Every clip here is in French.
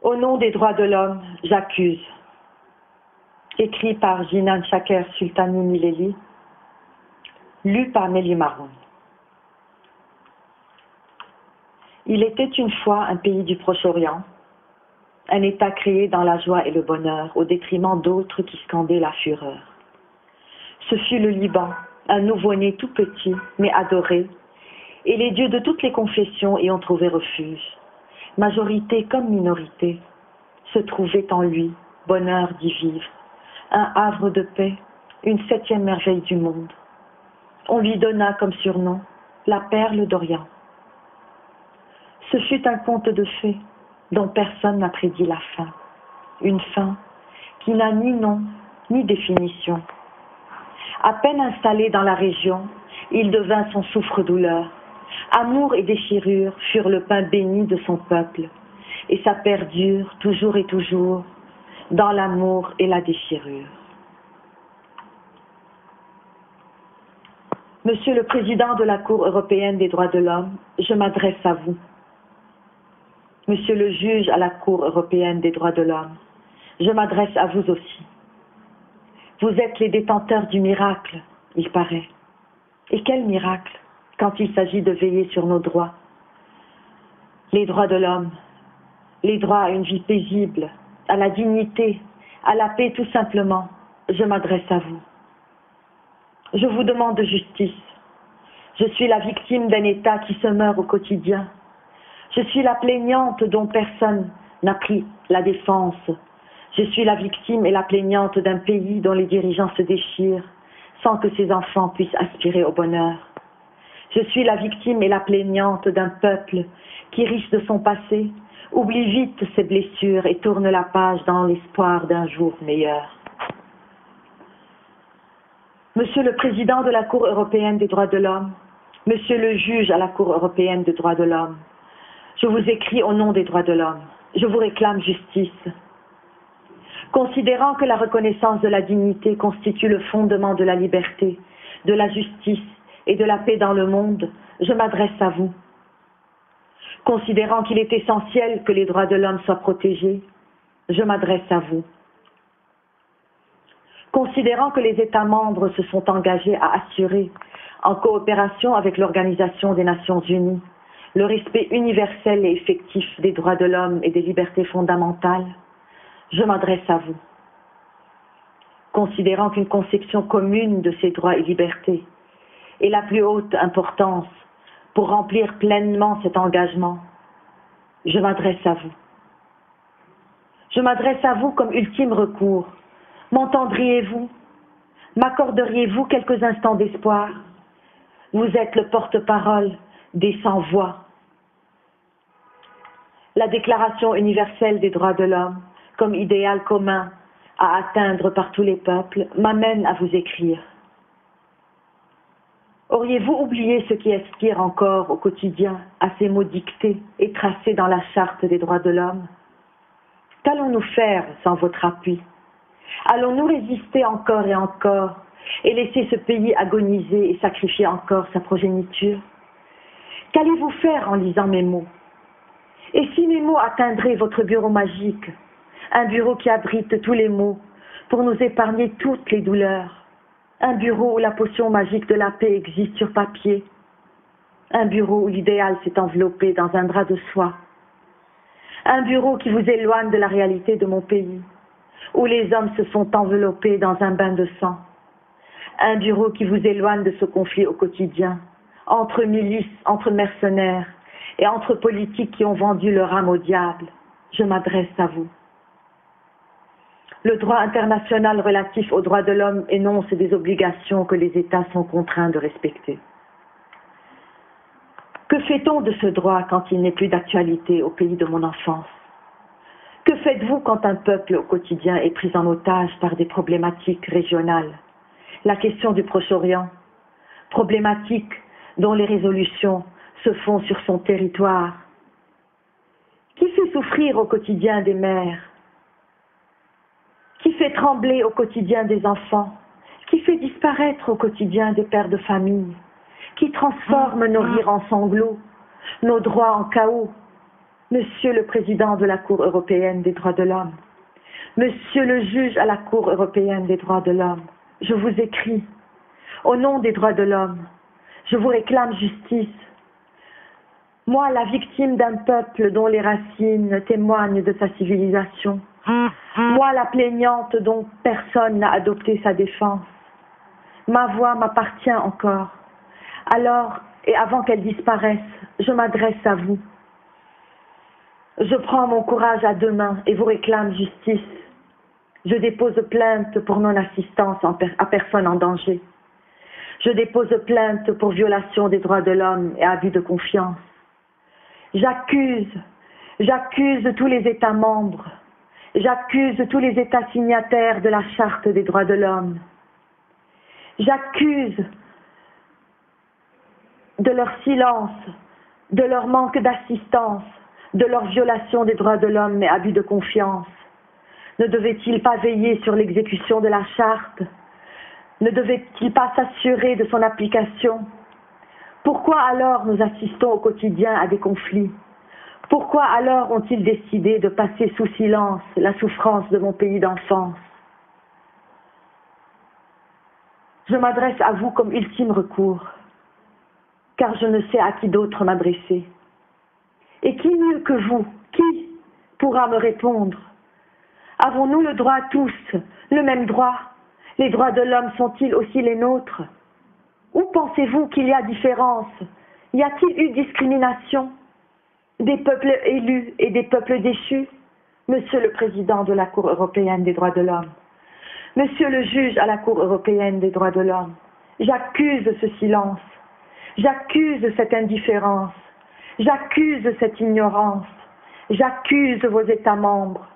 Au nom des droits de l'homme, j'accuse. Écrit par Jinan Shaker Sultani Mileli, lu par Nelly Maroun. Il était une fois un pays du Proche-Orient, un État créé dans la joie et le bonheur, au détriment d'autres qui scandaient la fureur. Ce fut le Liban, un nouveau-né tout petit, mais adoré, et les dieux de toutes les confessions y ont trouvé refuge. Majorité comme minorité, se trouvait en lui bonheur d'y vivre, un havre de paix, une 7e merveille du monde. On lui donna comme surnom la perle d'Orient. Ce fut un conte de fées dont personne n'a prédit la fin, une fin qui n'a ni nom ni définition. À peine installé dans la région, il devint son souffre-douleur. Amour et déchirure furent le pain béni de son peuple, et ça perdure toujours et toujours dans l'amour et la déchirure. Monsieur le Président de la Cour européenne des droits de l'homme, je m'adresse à vous. Monsieur le juge à la Cour européenne des droits de l'homme, je m'adresse à vous aussi. Vous êtes les détenteurs du miracle, il paraît. Et quel miracle quand il s'agit de veiller sur nos droits. Les droits de l'homme, les droits à une vie paisible, à la dignité, à la paix tout simplement, je m'adresse à vous. Je vous demande justice. Je suis la victime d'un État qui se meurt au quotidien. Je suis la plaignante dont personne n'a pris la défense. Je suis la victime et la plaignante d'un pays dont les dirigeants se déchirent sans que ses enfants puissent aspirer au bonheur. Je suis la victime et la plaignante d'un peuple qui, riche de son passé, oublie vite ses blessures et tourne la page dans l'espoir d'un jour meilleur. Monsieur le Président de la Cour européenne des droits de l'homme, Monsieur le juge à la Cour européenne des droits de l'homme, je vous écris au nom des droits de l'homme. Je vous réclame justice. Considérant que la reconnaissance de la dignité constitue le fondement de la liberté, de la justice et de la paix dans le monde, je m'adresse à vous. Considérant qu'il est essentiel que les droits de l'homme soient protégés, je m'adresse à vous. Considérant que les États membres se sont engagés à assurer, en coopération avec l'Organisation des Nations Unies, le respect universel et effectif des droits de l'homme et des libertés fondamentales, je m'adresse à vous. Considérant qu'une conception commune de ces droits et libertés est la plus haute importance pour remplir pleinement cet engagement, je m'adresse à vous. Je m'adresse à vous comme ultime recours. M'entendriez-vous? M'accorderiez-vous quelques instants d'espoir? Vous êtes le porte-parole des sans-voix. La Déclaration universelle des droits de l'homme, comme idéal commun à atteindre par tous les peuples, m'amène à vous écrire. Auriez-vous oublié ce qui aspire encore au quotidien à ces mots dictés et tracés dans la Charte des droits de l'homme? Qu'allons-nous faire sans votre appui? Allons-nous résister encore et laisser ce pays agoniser et sacrifier encore sa progéniture? Qu'allez-vous faire en lisant mes mots? Et si mes mots atteindraient votre bureau magique, un bureau qui abrite tous les maux pour nous épargner toutes les douleurs, un bureau où la potion magique de la paix existe sur papier, un bureau où l'idéal s'est enveloppé dans un drap de soie, un bureau qui vous éloigne de la réalité de mon pays, où les hommes se sont enveloppés dans un bain de sang, un bureau qui vous éloigne de ce conflit au quotidien, entre milices, entre mercenaires et entre politiques qui ont vendu leur âme au diable, je m'adresse à vous. Le droit international relatif aux droits de l'homme énonce des obligations que les États sont contraints de respecter. Que fait-on de ce droit quand il n'est plus d'actualité au pays de mon enfance? Que faites-vous quand un peuple au quotidien est pris en otage par des problématiques régionales? La question du Proche-Orient, problématique dont les résolutions se font sur son territoire. Qui fait souffrir au quotidien des mères? Qui fait trembler au quotidien des enfants? Qui fait disparaître au quotidien des pères de famille? Qui transforme nos rires en sanglots, nos droits en chaos, Monsieur le Président de la Cour européenne des droits de l'homme, Monsieur le juge à la Cour européenne des droits de l'homme, je vous écris, au nom des droits de l'homme, je vous réclame justice. Moi, la victime d'un peuple dont les racines témoignent de sa civilisation. Moi, la plaignante dont personne n'a adopté sa défense. Ma voix m'appartient encore. Alors, et avant qu'elle disparaisse, je m'adresse à vous. Je prends mon courage à deux mains et vous réclame justice. Je dépose plainte pour non-assistance à personne en danger. Je dépose plainte pour violation des droits de l'homme et abus de confiance. J'accuse tous les États membres. J'accuse tous les États signataires de la Charte des droits de l'homme. J'accuse de leur silence, de leur manque d'assistance, de leur violation des droits de l'homme et abus de confiance. Ne devait-il pas veiller sur l'exécution de la Charte? Ne devait-il pas s'assurer de son application? Pourquoi alors nous assistons au quotidien à des conflits? Pourquoi alors ont-ils décidé de passer sous silence la souffrance de mon pays d'enfance? Je m'adresse à vous comme ultime recours, car je ne sais à qui d'autre m'adresser. Et qui mieux que vous, qui pourra me répondre? Avons-nous le droit tous, le même droit? Les droits de l'homme sont-ils aussi les nôtres? Où pensez-vous qu'il y a différence? Y a-t-il eu discrimination? Des peuples élus et des peuples déchus? Monsieur le Président de la Cour européenne des droits de l'homme, Monsieur le juge à la Cour européenne des droits de l'homme, j'accuse ce silence, j'accuse cette indifférence, j'accuse cette ignorance, j'accuse vos États membres.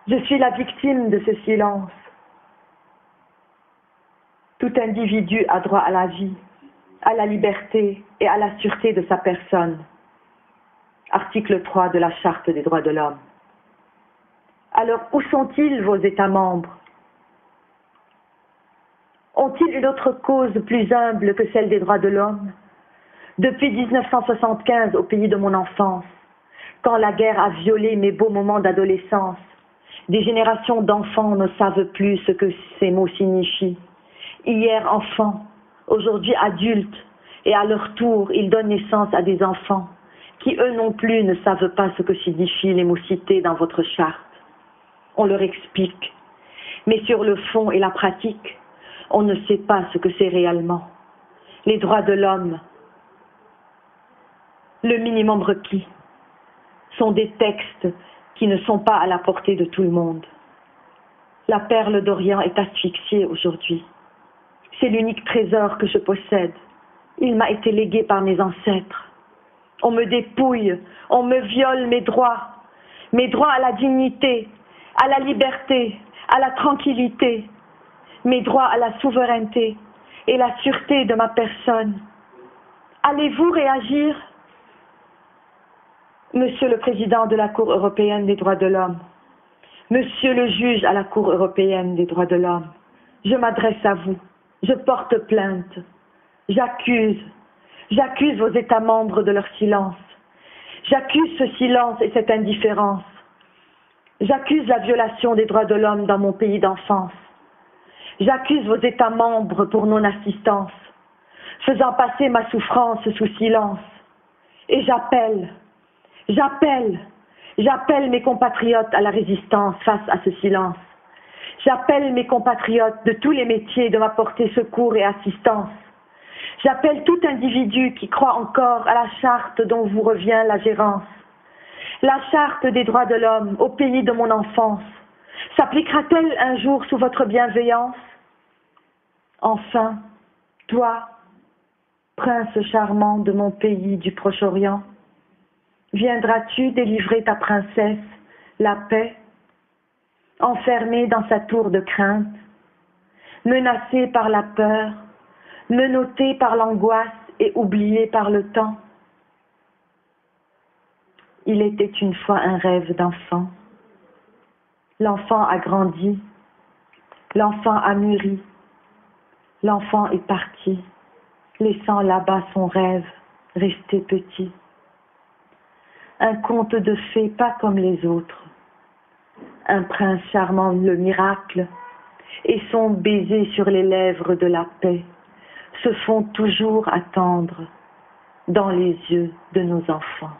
Je suis la victime de ce silence. Tout individu a droit à la vie, à la liberté et à la sûreté de sa personne. Article 3 de la Charte des droits de l'homme. Alors, où sont-ils, vos États membres? Ont-ils une autre cause plus humble que celle des droits de l'homme? Depuis 1975, au pays de mon enfance, quand la guerre a violé mes beaux moments d'adolescence, des générations d'enfants ne savent plus ce que ces mots signifient. Hier enfants, aujourd'hui adultes, et à leur tour, ils donnent naissance à des enfants qui, eux non plus, ne savent pas ce que signifient les mots cités dans votre charte. On leur explique, mais sur le fond et la pratique, on ne sait pas ce que c'est réellement. Les droits de l'homme, le minimum requis, sont des textes qui ne sont pas à la portée de tout le monde. La perle d'Orient est asphyxiée aujourd'hui. C'est l'unique trésor que je possède. Il m'a été légué par mes ancêtres. On me dépouille, on me viole mes droits à la dignité, à la liberté, à la tranquillité, mes droits à la souveraineté et la sûreté de ma personne. Allez-vous réagir? Monsieur le Président de la Cour européenne des droits de l'homme, Monsieur le juge à la Cour européenne des droits de l'homme, je m'adresse à vous, je porte plainte, j'accuse vos États membres de leur silence, j'accuse ce silence et cette indifférence, j'accuse la violation des droits de l'homme dans mon pays d'enfance, j'accuse vos États membres pour non-assistance, faisant passer ma souffrance sous silence, et j'appelle mes compatriotes à la résistance face à ce silence. J'appelle mes compatriotes de tous les métiers de m'apporter secours et assistance. J'appelle tout individu qui croit encore à la charte dont vous revient la gérance. La charte des droits de l'homme au pays de mon enfance s'appliquera-t-elle un jour sous votre bienveillance? Enfin, toi, prince charmant de mon pays du Proche-Orient, viendras-tu délivrer ta princesse, la paix, enfermée dans sa tour de crainte, menacée par la peur, menottée par l'angoisse et oubliée par le temps? Il était une fois un rêve d'enfant. L'enfant a grandi, l'enfant a mûri, l'enfant est parti, laissant là-bas son rêve, resté petit. un conte de fées pas comme les autres. Un prince charmant le miracle, et son baiser sur les lèvres de la paix se font toujours attendre dans les yeux de nos enfants.